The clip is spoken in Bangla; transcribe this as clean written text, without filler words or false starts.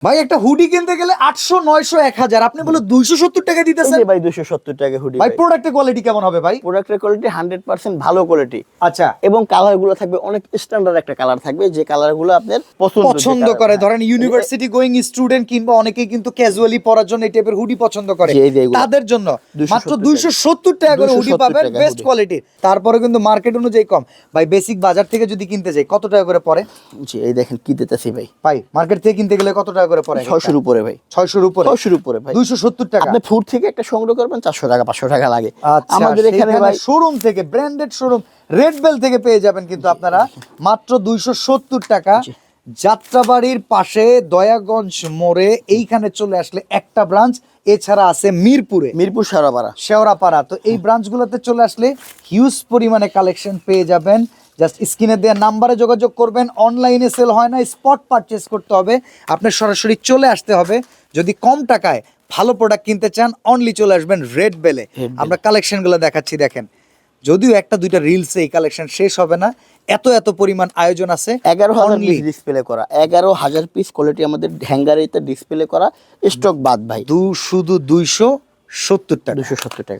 ভাই একটা হুডি কিনতে গেলে 800 900 1000, আপনি বলে 270 টাকা দিতেছেন ভাই 270 টাকা হুডি। ভাই প্রোডাক্টের কোয়ালিটি কেমন হবে ভাই? প্রোডাক্টের কোয়ালিটি 100% ভালো কোয়ালিটি। আচ্ছা, এবং কালার গুলো থাকবে অনেক স্ট্যান্ডার্ড একটা কালার থাকবে, যে কালার গুলো আপনার পছন্দ করে। ধরেন ইউনিভার্সিটি গোয়িং স্টুডেন্ট কিংবা অনেকেই কিন্তু ক্যাজুয়ালি পরার জন্য এই টাইপের হুডি পছন্দ করে, জি, এগুলো তাদের জন্য 270 মাত্র 270 টাকা করে হুডি 270 পাবেন, টাকা বেস্ট hoodie। কোয়ালিটির। তারপরে কিন্তু মার্কেট অনুযায়ী কম। ভাই বেসিক বাজার থেকে যদি কিনতে যাই কত টাকা করে পড়ে? জি, এই দেখেন কি দিতেছি ভাই। ভাই মার্কেট থেকে কিনতে গেলে কত টাকা করে পড়ে? 600 এর উপরে ভাই। 600 এর উপরে? 600 এর উপরে ভাই। 270 টাকা। আপনি ফুড থেকে একটা সংগ্রহ করবেন 400 টাকা 500 টাকা লাগে। আচ্ছা, আমাদের এখানে ভাই শোরুম থেকে, ব্র্যান্ডেড শোরুম রেড বেল থেকে পেয়ে যাবেন কিন্তু আপনারা মাত্র 270 টাকা। যাত্রাবাড়ির পাশে দয়াগঞ্জ মোড়ে এইখানে চলে আসলে একটা ব্রাঞ্চ, এছাড়া আছে মিরপুরে, মিরপুর সারাপাড়া। শেওড়াপাড়া। তো এই ব্রাঞ্চগুলোতে চলে আসলে হিউজ পরিমাণে কালেকশন পেয়ে যাবেন। জাস্ট স্ক্রিনে দেওয়া নাম্বারে যোগাযোগ করবেন। অনলাইনে সেল হয় না, স্পট পারচেস করতে হবে, আপনার সরাসরি চলে আসতে হবে। যদি কম টাকায় ভালো প্রোডাক্ট কিনতে চান অনলি চলে আসবেন রেড বেলে। আমরা কালেকশনগুলো দেখাচ্ছি, দেখেন। যদিও একটা দুইটা রিলসে এই কালেকশন শেষ হবে না, এত এত পরিমাণ আয়োজন আছে। 11,000 পিস ডিসপ্লে করা, 11,000 পিস কোয়ালিটি আমাদের হ্যাঙ্গারেতে ডিসপ্লে করা, স্টক বাদ ভাই। শুধু 270 টাকা। 270 টাকা।